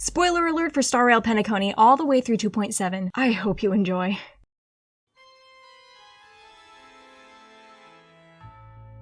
Spoiler alert for Star Rail Penacony all the way through 2.7. I hope you enjoy.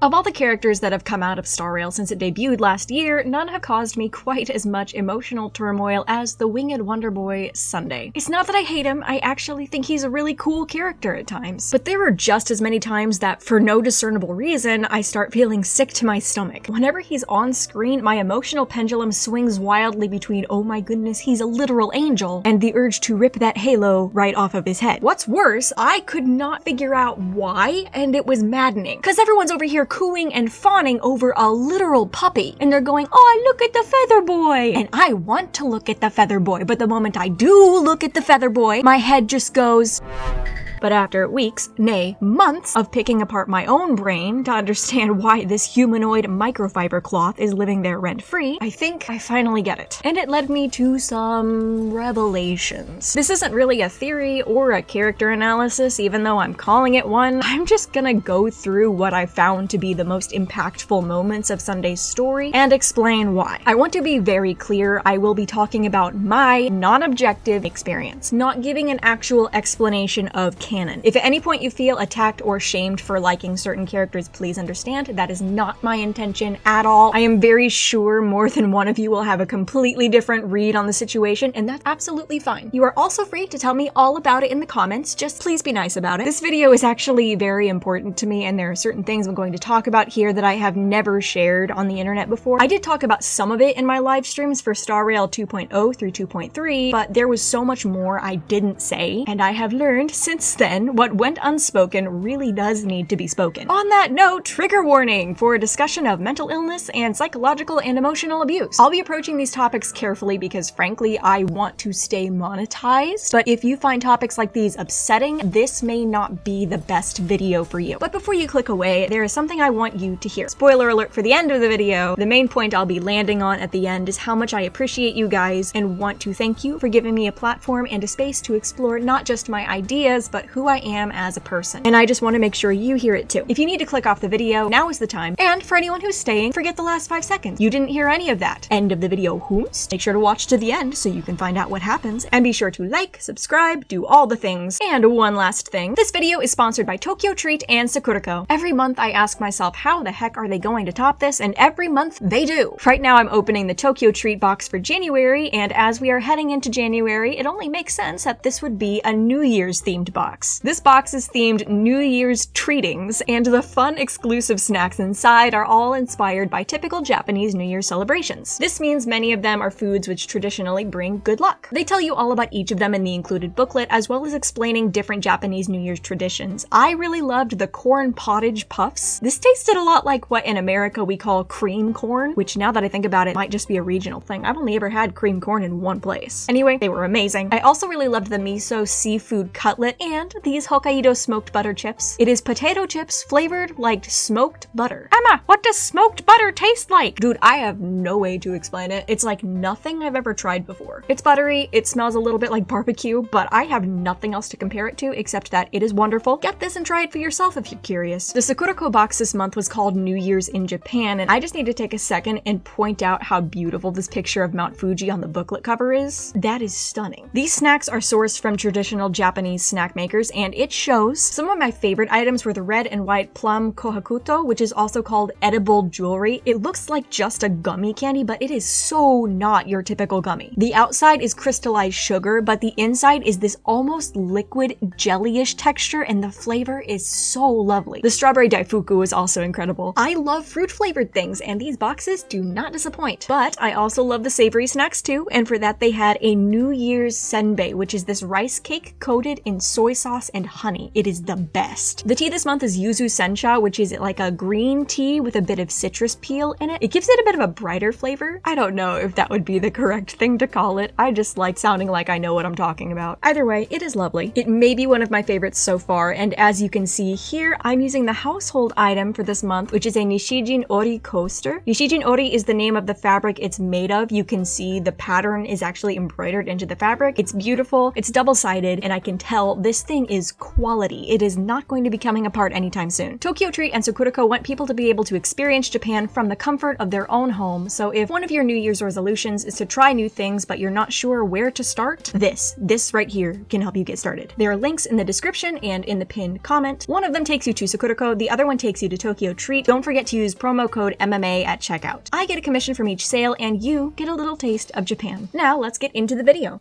Of all the characters that have come out of Star Rail since it debuted last year, none have caused me quite as much emotional turmoil as the winged wonder boy, Sunday. It's not that I hate him, I actually think he's a really cool character at times. But there are just as many times that, for no discernible reason, I start feeling sick to my stomach. Whenever he's on screen, my emotional pendulum swings wildly between, oh my goodness, he's a literal angel, and the urge to rip that halo right off of his head. What's worse, I could not figure out why, and it was maddening. Because everyone's over here cooing and fawning over a literal puppy, and they're going, oh, look at the feather boy, and I want to look at the feather boy, but the moment I do look at the feather boy, my head just goes. But after weeks, nay, months of picking apart my own brain to understand why this humanoid microfiber cloth is living there rent-free, I think I finally get it. And it led me to some revelations. This isn't really a theory or a character analysis, even though I'm calling it one. I'm just gonna go through what I found to be the most impactful moments of Sunday's story and explain why. I want to be very clear, I will be talking about my non-objective experience, not giving an actual explanation of canon. If at any point you feel attacked or shamed for liking certain characters, please understand that is not my intention at all. I am very sure more than one of you will have a completely different read on the situation, and that's absolutely fine. You are also free to tell me all about it in the comments, just please be nice about it. This video is actually very important to me, and there are certain things I'm going to talk about here that I have never shared on the internet before. I did talk about some of it in my live streams for Star Rail 2.0 through 2.3, but there was so much more I didn't say, and I have learned since then what went unspoken really does need to be spoken. On that note, trigger warning for a discussion of mental illness and psychological and emotional abuse. I'll be approaching these topics carefully because frankly I want to stay monetized, but if you find topics like these upsetting, this may not be the best video for you. But before you click away, there is something I want you to hear. Spoiler alert for the end of the video. The main point I'll be landing on at the end is how much I appreciate you guys and want to thank you for giving me a platform and a space to explore not just my ideas, but who I am as a person. And I just want to make sure you hear it too. If you need to click off the video, now is the time. And for anyone who's staying, forget the last 5 seconds. You didn't hear any of that. End of the video, whooms. Make sure to watch to the end so you can find out what happens. And be sure to like, subscribe, do all the things. And one last thing. This video is sponsored by Tokyo Treat and Sacuraco. Every month I ask myself, how the heck are they going to top this? And every month they do. Right now I'm opening the Tokyo Treat box for January, and as we are heading into January, it only makes sense that this would be a New Year's themed box. This box is themed New Year's treatings, and the fun exclusive snacks inside are all inspired by typical Japanese New Year's celebrations. This means many of them are foods which traditionally bring good luck. They tell you all about each of them in the included booklet, as well as explaining different Japanese New Year's traditions. I really loved the corn pottage puffs. This tasted a lot like what in America we call cream corn, which now that I think about it might just be a regional thing. I've only ever had cream corn in one place. Anyway, they were amazing. I also really loved the miso seafood cutlet and these Hokkaido smoked butter chips. It is potato chips flavored like smoked butter. Emma, what does smoked butter taste like? Dude, I have no way to explain it. It's like nothing I've ever tried before. It's buttery, it smells a little bit like barbecue, but I have nothing else to compare it to except that it is wonderful. Get this and try it for yourself if you're curious. The Sacuraco box this month was called New Year's in Japan, and I just need to take a second and point out how beautiful this picture of Mount Fuji on the booklet cover is. That is stunning. These snacks are sourced from traditional Japanese snack makers, and it shows. Some of my favorite items were the red and white plum kohakuto, which is also called edible jewelry. It looks like just a gummy candy, but it is so not your typical gummy. The outside is crystallized sugar, but the inside is this almost liquid jelly-ish texture, and the flavor is so lovely. The strawberry daifuku is also incredible. I love fruit-flavored things, and these boxes do not disappoint. But I also love the savory snacks too, and for that they had a New Year's senbei, which is this rice cake coated in soy sauce and honey. It is the best. The tea this month is yuzu sencha, which is like a green tea with a bit of citrus peel in it. It gives it a bit of a brighter flavor. I don't know if that would be the correct thing to call it. I just like sounding like I know what I'm talking about. Either way, it is lovely. It may be one of my favorites so far, and as you can see here, I'm using the household item for this month, which is a Nishijin Ori coaster. Nishijin Ori is the name of the fabric it's made of. You can see the pattern is actually embroidered into the fabric. It's beautiful, it's double-sided, and I can tell this thing is quality. It is not going to be coming apart anytime soon. Tokyo Treat and Sacuraco want people to be able to experience Japan from the comfort of their own home, so if one of your New Year's resolutions is to try new things but you're not sure where to start, this right here can help you get started. There are links in the description and in the pinned comment. One of them takes you to Sacuraco, the other one takes you to Tokyo Treat. Don't forget to use promo code MMA at checkout. I get a commission from each sale and you get a little taste of Japan. Now let's get into the video.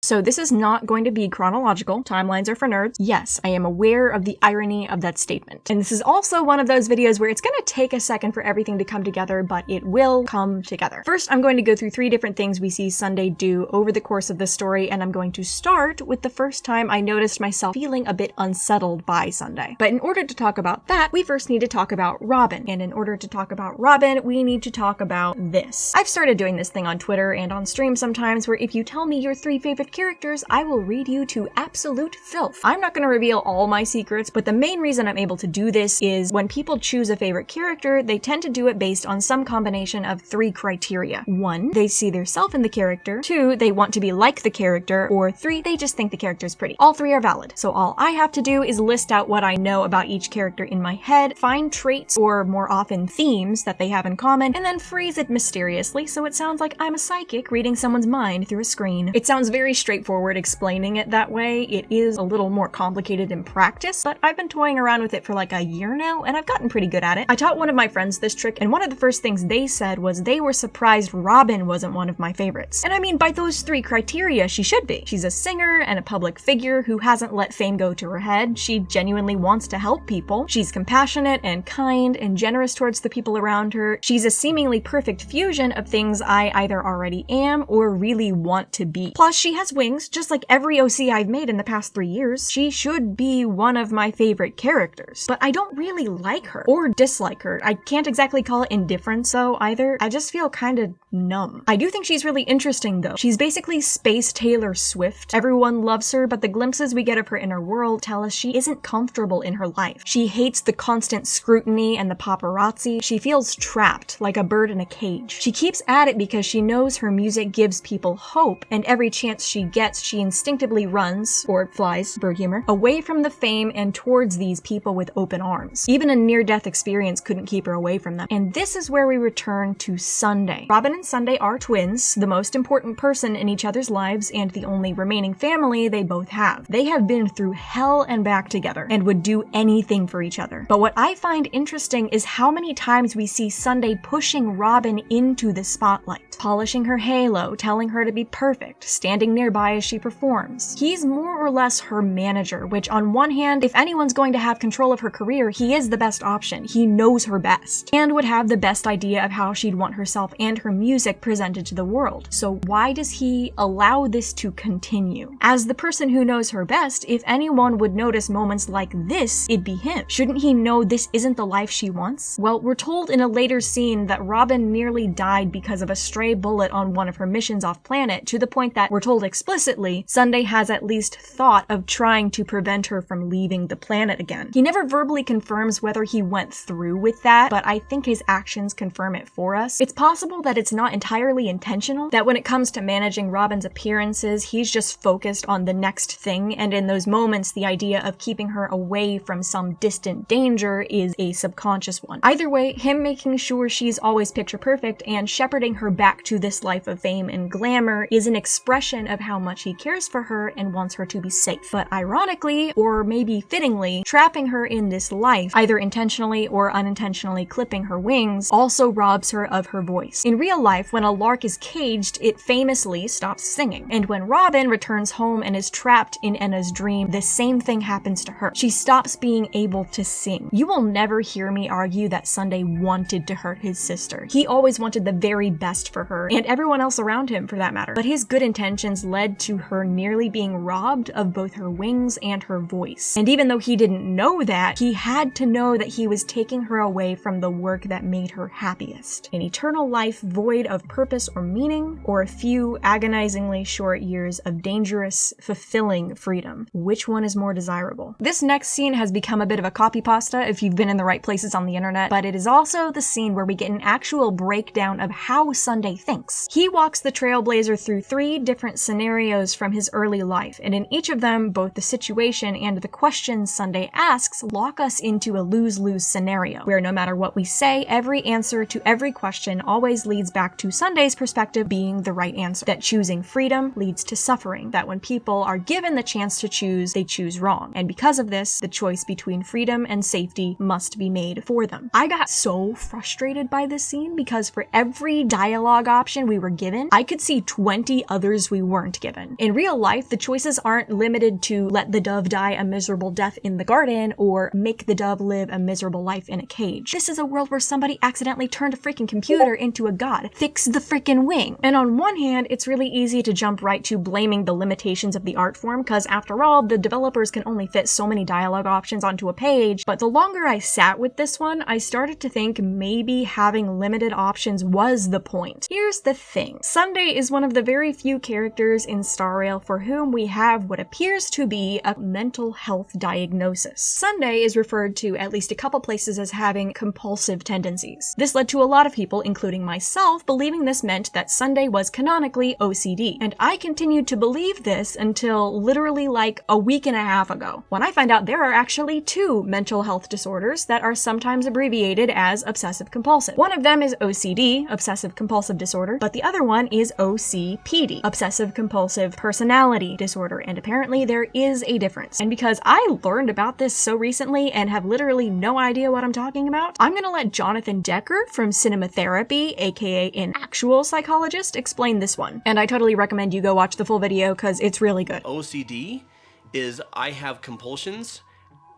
So this is not going to be chronological. Timelines are for nerds. Yes, I am aware of the irony of that statement. And this is also one of those videos where it's going to take a second for everything to come together, but it will come together. First, I'm going to go through 3 different things we see Sunday do over the course of the story, and I'm going to start with the first time I noticed myself feeling a bit unsettled by Sunday. But in order to talk about that, we first need to talk about Robin. And in order to talk about Robin, we need to talk about this. I've started doing this thing on Twitter and on stream sometimes where if you tell me your 3 favorite characters, I will read you to absolute filth. I'm not going to reveal all my secrets, but the main reason I'm able to do this is when people choose a favorite character, they tend to do it based on some combination of 3 criteria. 1, they see their self in the character. 2, they want to be like the character. Or 3, they just think the character's pretty. All 3 are valid. So all I have to do is list out what I know about each character in my head, find traits or more often themes that they have in common, and then phrase it mysteriously so it sounds like I'm a psychic reading someone's mind through a screen. It sounds very straightforward explaining it that way. It is a little more complicated in practice, but I've been toying around with it for like a year now, and I've gotten pretty good at it. I taught one of my friends this trick, and one of the first things they said was they were surprised Robin wasn't one of my favorites. And I mean, by those 3 criteria, she should be. She's a singer and a public figure who hasn't let fame go to her head. She genuinely wants to help people. She's compassionate and kind and generous towards the people around her. She's a seemingly perfect fusion of things I either already am or really want to be. Plus, she has wings, just like every OC I've made in the past 3 years. She should be one of my favorite characters, but I don't really like her or dislike her. I can't exactly call it indifference though either. I just feel kind of numb. I do think she's really interesting though. She's basically space Taylor Swift. Everyone loves her, but the glimpses we get of her inner world tell us she isn't comfortable in her life. She hates the constant scrutiny and the paparazzi. She feels trapped, like a bird in a cage. She keeps at it because she knows her music gives people hope, and every chance she gets, she instinctively runs, or flies, bird humor, away from the fame and towards these people with open arms. Even a near-death experience couldn't keep her away from them. And this is where we return to Sunday. Robin and Sunday are twins, the most important person in each other's lives, and the only remaining family they both have. They have been through hell and back together, and would do anything for each other. But what I find interesting is how many times we see Sunday pushing Robin into the spotlight, polishing her halo, telling her to be perfect, standing nearby as she performs. He's more or less her manager, which on one hand, if anyone's going to have control of her career, he is the best option. He knows her best, and would have the best idea of how she'd want herself and her music presented to the world. So why does he allow this to continue? As the person who knows her best, if anyone would notice moments like this, it'd be him. Shouldn't he know this isn't the life she wants? Well, we're told in a later scene that Robin nearly died because of a stray bullet on one of her missions off planet, to the point that we're told explicitly Sunday has at least thought of trying to prevent her from leaving the planet again. He never verbally confirms whether he went through with that, but I think his actions confirm it for us. It's possible that it's not entirely intentional, that when it comes to managing Robin's appearances, he's just focused on the next thing, and in those moments the idea of keeping her away from some distant danger is a subconscious one. Either way, him making sure she's always picture perfect and shepherding her back to this life of fame and glamour is an expression of how much he cares for her and wants her to be safe. But ironically, or maybe fittingly, trapping her in this life, either intentionally or unintentionally clipping her wings, also robs her of her voice. In real life, when a lark is caged, it famously stops singing. And when Robin returns home and is trapped in Enna's dream, the same thing happens to her. She stops being able to sing. You will never hear me argue that Sunday wanted to hurt his sister. He always wanted the very best for her, and everyone else around him for that matter. But his good intentions led to her nearly being robbed of both her wings and her voice. And even though he didn't know that, he had to know that he was taking her away from the work that made her happiest. An eternal life void of purpose or meaning, or a few agonizingly short years of dangerous, fulfilling freedom. Which one is more desirable? This next scene has become a bit of a copy pasta if you've been in the right places on the internet, but it is also the scene where we get an actual breakdown of how Sunday thinks. He walks the Trailblazer through 3 different scenarios scenarios from his early life, and in each of them, both the situation and the questions Sunday asks lock us into a lose-lose scenario, where no matter what we say, every answer to every question always leads back to Sunday's perspective being the right answer. That choosing freedom leads to suffering, that when people are given the chance to choose, they choose wrong. And because of this, the choice between freedom and safety must be made for them. I got so frustrated by this scene because for every dialogue option we were given, I could see 20 others we weren't given. In real life, the choices aren't limited to let the dove die a miserable death in the garden or make the dove live a miserable life in a cage. This is a world where somebody accidentally turned a freaking computer into a god. Fix the freaking wing. And on one hand, it's really easy to jump right to blaming the limitations of the art form, because after all, the developers can only fit so many dialogue options onto a page. But the longer I sat with this one, I started to think maybe having limited options was the point. Here's the thing. Sunday is one of the very few characters in Star Rail for whom we have what appears to be a mental health diagnosis. Sunday is referred to at least a couple places as having compulsive tendencies. This led to a lot of people, including myself, believing this meant that Sunday was canonically OCD. And I continued to believe this until literally like a week and a half ago, when I find out there are actually two mental health disorders that are sometimes abbreviated as obsessive compulsive. One of them is OCD, obsessive compulsive disorder, but the other one is OCPD, obsessive compulsive personality disorder, and apparently there is a difference. And because I learned about this so recently and have literally no idea what I'm talking about, I'm gonna let Jonathan Decker from Cinema Therapy, aka an actual psychologist, explain this one. And I totally recommend you go watch the full video because it's really good. OCD is I have compulsions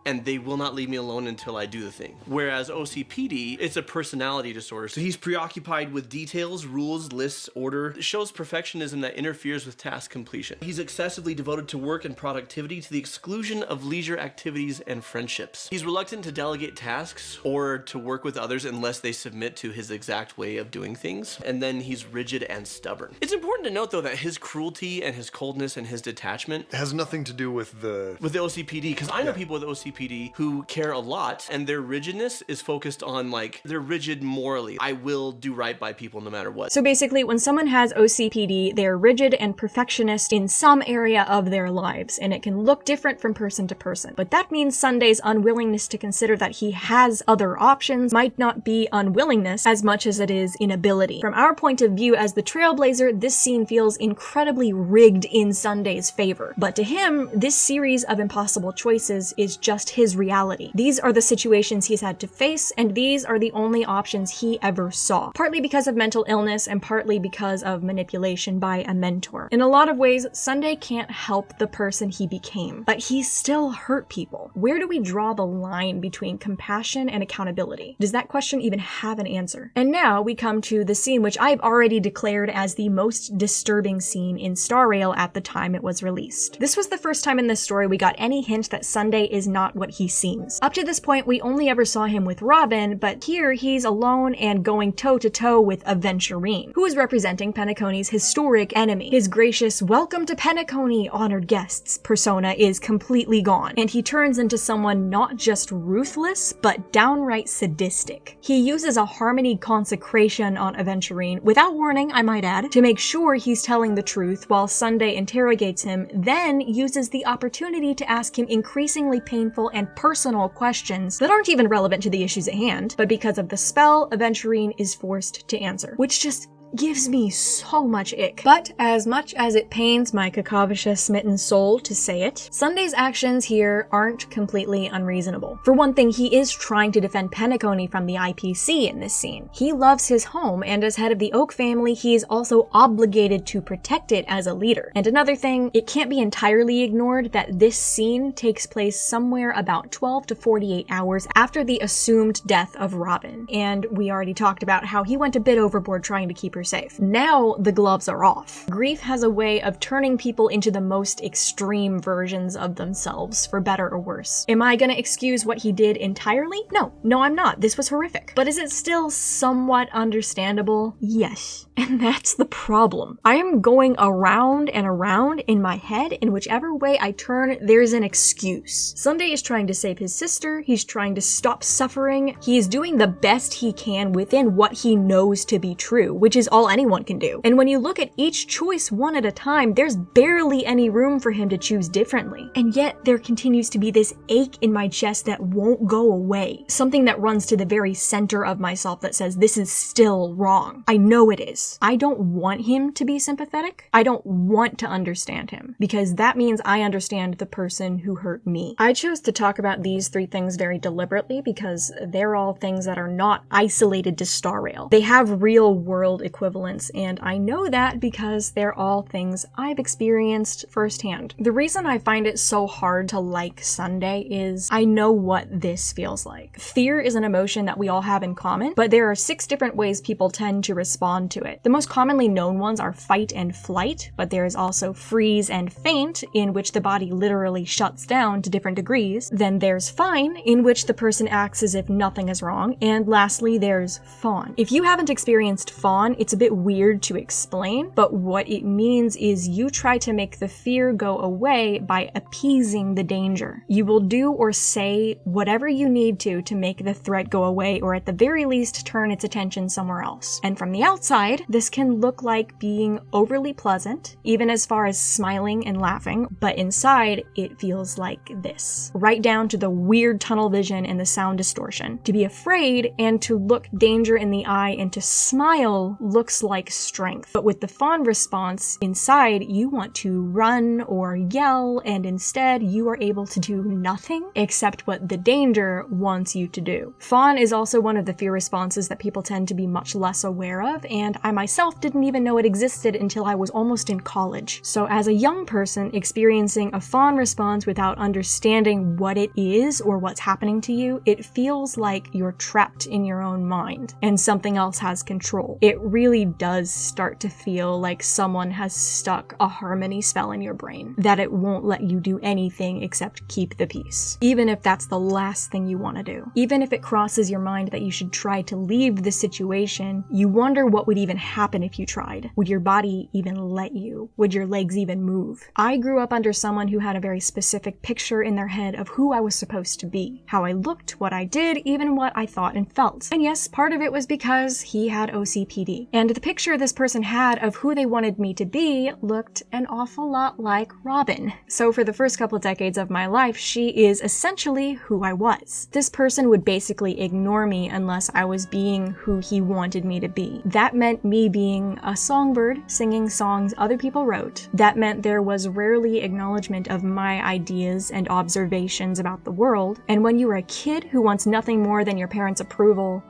and they will not leave me alone until I do the thing. Whereas OCPD, it's a personality disorder. So he's preoccupied with details, rules, lists, order. It shows perfectionism that interferes with task completion. He's excessively devoted to work and productivity to the exclusion of leisure activities and friendships. He's reluctant to delegate tasks or to work with others unless they submit to his exact way of doing things. And then he's rigid and stubborn. It's important to note though that his cruelty and his coldness and his detachment has nothing to do with the OCPD, because I know people with OCPD who care a lot, and their rigidness is focused on like, they're rigid morally. I will do right by people no matter what. So basically, when someone has OCPD, they're rigid and perfectionist in some area of their lives, and it can look different from person to person. But that means Sunday's unwillingness to consider that he has other options might not be unwillingness as much as it is inability. From our point of view as the Trailblazer, this scene feels incredibly rigged in Sunday's favor. But to him, this series of impossible choices is just his reality. These are the situations he's had to face, and these are the only options he ever saw. Partly because of mental illness, and partly because of manipulation by a mentor. In a lot of ways, Sunday can't help the person he became, but he still hurt people. Where do we draw the line between compassion and accountability? Does that question even have an answer? And now we come to the scene which I've already declared as the most disturbing scene in Star Rail at the time it was released. This was the first time in this story we got any hint that Sunday is not what he seems. Up to this point, we only ever saw him with Robin, but here he's alone and going toe-to-toe with Aventurine, who is representing Penacony's historic enemy. His gracious "welcome to Penacony, honored guests" persona is completely gone, and he turns into someone not just ruthless, but downright sadistic. He uses a harmony consecration on Aventurine, without warning, I might add, to make sure he's telling the truth while Sunday interrogates him, then uses the opportunity to ask him increasingly painful and personal questions that aren't even relevant to the issues at hand, but because of the spell, Aventurine is forced to answer, which just gives me so much ick. But as much as it pains my cacovacious smitten soul to say it, Sunday's actions here aren't completely unreasonable. For one thing, he is trying to defend Penacony from the IPC in this scene. He loves his home, and as head of the Oak family, he is also obligated to protect it as a leader. And another thing, it can't be entirely ignored that this scene takes place somewhere about 12 to 48 hours after the assumed death of Robin. And we already talked about how he went a bit overboard trying to keep her safe. Now the gloves are off. Grief has a way of turning people into the most extreme versions of themselves, for better or worse. Am I gonna excuse what he did entirely? No, I'm not. This was horrific. But is it still somewhat understandable? Yes. And that's the problem. I am going around and around in my head, in whichever way I turn, there's an excuse. Sunday is trying to save his sister, he's trying to stop suffering, he is doing the best he can within what he knows to be true, which is is all anyone can do. And when you look at each choice one at a time, there's barely any room for him to choose differently. And yet there continues to be this ache in my chest that won't go away. Something that runs to the very center of myself that says this is still wrong. I know it is. I don't want him to be sympathetic. I don't want to understand him, because that means I understand the person who hurt me. I chose to talk about these 3 things very deliberately because they're all things that are not isolated to Star Rail. They have real world equivalents, and I know that because they're all things I've experienced firsthand. The reason I find it so hard to like Sunday is I know what this feels like. Fear is an emotion that we all have in common, but there are 6 different ways people tend to respond to it. The most commonly known ones are fight and flight, but there is also freeze and faint, in which the body literally shuts down to different degrees. Then there's fine, in which the person acts as if nothing is wrong. And lastly, there's fawn. If you haven't experienced fawn, it's a bit weird to explain, but what it means is you try to make the fear go away by appeasing the danger. You will do or say whatever you need to make the threat go away, or at the very least turn its attention somewhere else. And from the outside, this can look like being overly pleasant, even as far as smiling and laughing, but inside it feels like this. Right down to the weird tunnel vision and the sound distortion. To be afraid and to look danger in the eye and to smile looks like strength. But with the fawn response, inside you want to run or yell, and instead you are able to do nothing except what the danger wants you to do. Fawn is also one of the fear responses that people tend to be much less aware of, and I myself didn't even know it existed until I was almost in college. So as a young person experiencing a fawn response without understanding what it is or what's happening to you, it feels like you're trapped in your own mind and something else has control. It really does start to feel like someone has stuck a harmony spell in your brain, that it won't let you do anything except keep the peace, even if that's the last thing you want to do. Even if it crosses your mind that you should try to leave the situation, you wonder what would even happen if you tried. Would your body even let you? Would your legs even move? I grew up under someone who had a very specific picture in their head of who I was supposed to be, how I looked, what I did, even what I thought and felt. And yes, part of it was because he had OCPD. And the picture this person had of who they wanted me to be looked an awful lot like Robin. So for the first couple decades of my life, she is essentially who I was. This person would basically ignore me unless I was being who he wanted me to be. That meant me being a songbird, singing songs other people wrote. That meant there was rarely acknowledgement of my ideas and observations about the world. And when you are a kid who wants nothing more than your parents' approval,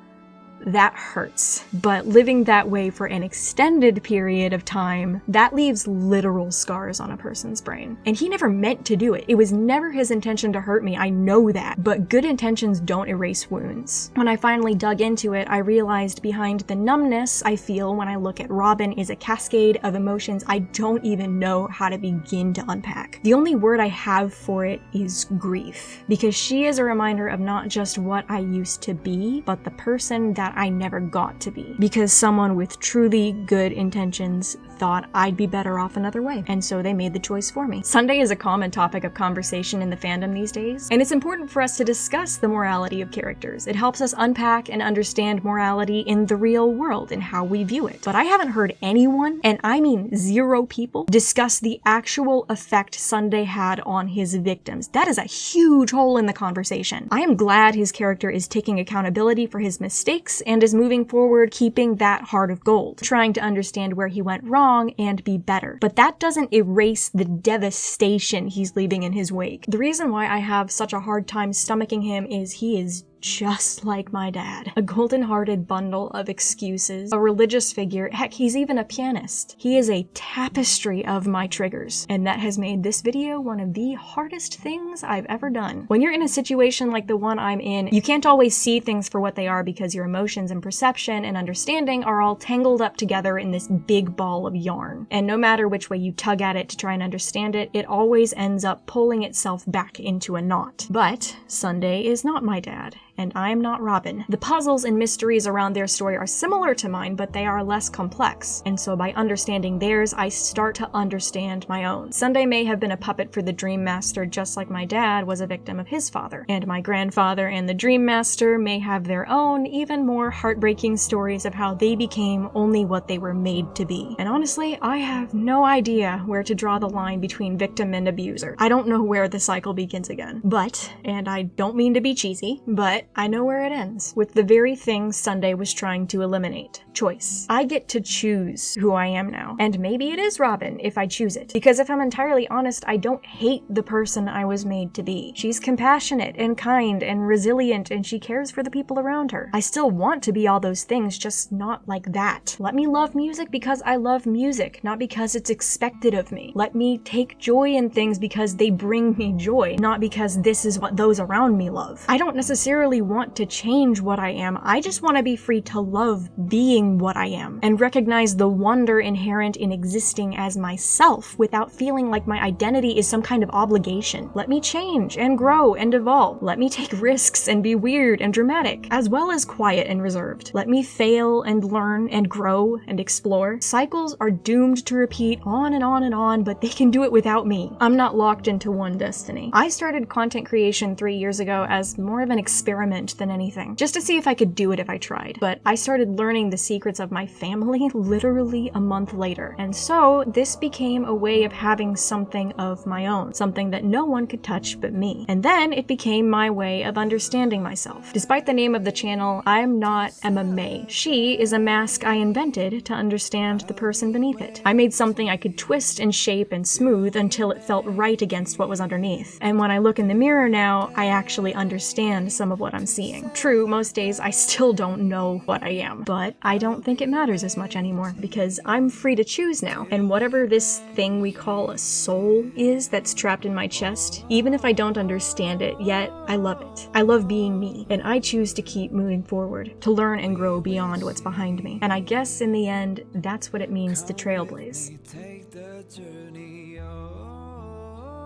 that hurts. But living that way for an extended period of time, that leaves literal scars on a person's brain. And he never meant to do it. It was never his intention to hurt me, I know that. But good intentions don't erase wounds. When I finally dug into it, I realized behind the numbness I feel when I look at Robin is a cascade of emotions I don't even know how to begin to unpack. The only word I have for it is grief. Because she is a reminder of not just what I used to be, but the person that I never got to be, because someone with truly good intentions thought I'd be better off another way, and so they made the choice for me. Sunday is a common topic of conversation in the fandom these days, and it's important for us to discuss the morality of characters. It helps us unpack and understand morality in the real world and how we view it. But I haven't heard anyone, and I mean 0 people, discuss the actual effect Sunday had on his victims. That is a huge hole in the conversation. I am glad his character is taking accountability for his mistakes and is moving forward keeping that heart of gold, trying to understand where he went wrong and be better. But that doesn't erase the devastation he's leaving in his wake. The reason why I have such a hard time stomaching him is he is just like my dad. A golden-hearted bundle of excuses, a religious figure, heck, he's even a pianist. He is a tapestry of my triggers, and that has made this video one of the hardest things I've ever done. When you're in a situation like the one I'm in, you can't always see things for what they are because your emotions and perception and understanding are all tangled up together in this big ball of yarn. And no matter which way you tug at it to try and understand it, it always ends up pulling itself back into a knot. But Sunday is not my dad. and I'm not Robin. The puzzles and mysteries around their story are similar to mine, but they are less complex, and so by understanding theirs, I start to understand my own. Sunday may have been a puppet for the Dream Master just like my dad was a victim of his father, and my grandfather and the Dream Master may have their own, even more heartbreaking stories of how they became only what they were made to be. And honestly, I have no idea where to draw the line between victim and abuser. I don't know where the cycle begins again. But, and I don't mean to be cheesy, but I know where it ends, with the very thing Sunday was trying to eliminate. Choice. I get to choose who I am now. And maybe it is Robin if I choose it. Because if I'm entirely honest, I don't hate the person I was made to be. She's compassionate and kind and resilient, and she cares for the people around her. I still want to be all those things, just not like that. Let me love music because I love music, not because it's expected of me. Let me take joy in things because they bring me joy, not because this is what those around me love. I don't necessarily want to change what I am, I just want to be free to love being what I am, and recognize the wonder inherent in existing as myself without feeling like my identity is some kind of obligation. Let me change and grow and evolve. Let me take risks and be weird and dramatic, as well as quiet and reserved. Let me fail and learn and grow and explore. Cycles are doomed to repeat on and on and on, but they can do it without me. I'm not locked into one destiny. I started content creation 3 years ago as more of an experiment than anything, just to see if I could do it if I tried. But I started learning the secrets of my family literally a month later. And so this became a way of having something of my own, something that no one could touch but me. And then it became my way of understanding myself. Despite the name of the channel, I'm not Emma May. She is a mask I invented to understand the person beneath it. I made something I could twist and shape and smooth until it felt right against what was underneath. And when I look in the mirror now, I actually understand some of what I'm seeing. True, most days I still don't know what I am, but I don't think it matters as much anymore because I'm free to choose now. And whatever this thing we call a soul is that's trapped in my chest, even if I don't understand it yet, I love it. I love being me, and I choose to keep moving forward, to learn and grow beyond what's behind me. And I guess in the end, that's what it means to trailblaze.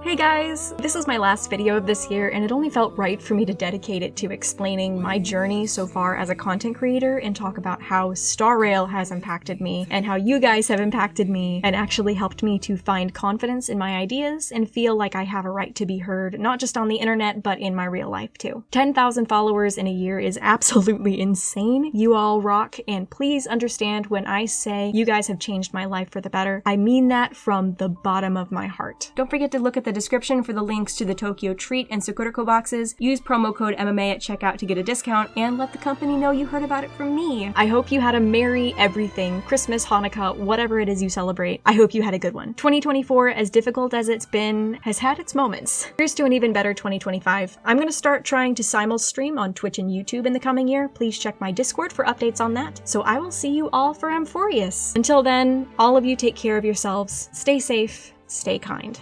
Hey guys! This is my last video of this year, and it only felt right for me to dedicate it to explaining my journey so far as a content creator and talk about how Star Rail has impacted me and how you guys have impacted me and actually helped me to find confidence in my ideas and feel like I have a right to be heard, not just on the internet, but in my real life too. 10,000 followers in a year is absolutely insane. You all rock, and please understand when I say you guys have changed my life for the better, I mean that from the bottom of my heart. Don't forget to look at the description for the links to the Tokyo Treat and Sacuraco boxes. Use promo code MMA at checkout to get a discount, and let the company know you heard about it from me. I hope you had a merry everything, Christmas, Hanukkah, whatever it is you celebrate. I hope you had a good one. 2024, as difficult as it's been, has had its moments. Here's to an even better 2025. I'm gonna start trying to simul-stream on Twitch and YouTube in the coming year. Please check my Discord for updates on that. So I will see you all for Amphorius. Until then, all of you take care of yourselves, stay safe, stay kind.